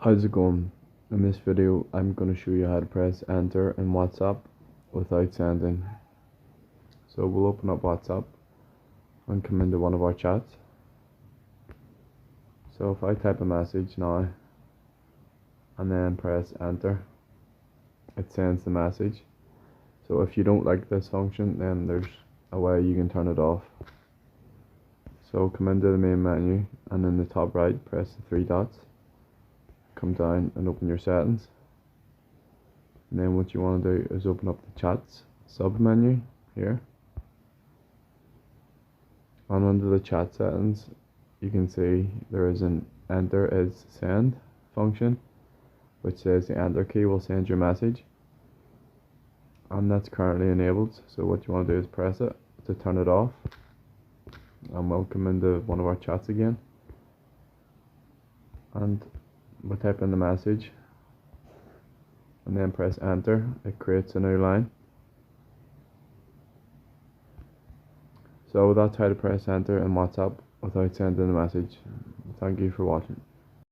How's it going? In this video, I'm going to show you how to press enter in WhatsApp without sending. So we'll open up WhatsApp and come into one of our chats. So if I type a message now and then press enter, it sends the message. So if you don't like this function, then there's a way you can turn it off. So come into the main menu and in the top right, press the three dots. Come down and open your settings, and then what you want to do is open up the chats sub menu here, and under the chat settings you can see there is an enter is send function which says the enter key will send your message, and that's currently enabled. So what you want to do is press it to turn it off, and we'll come into one of our chats again and we'll type in the message and then press enter. It creates a new line. So that's how to press enter in WhatsApp without sending a message. Thank you for watching.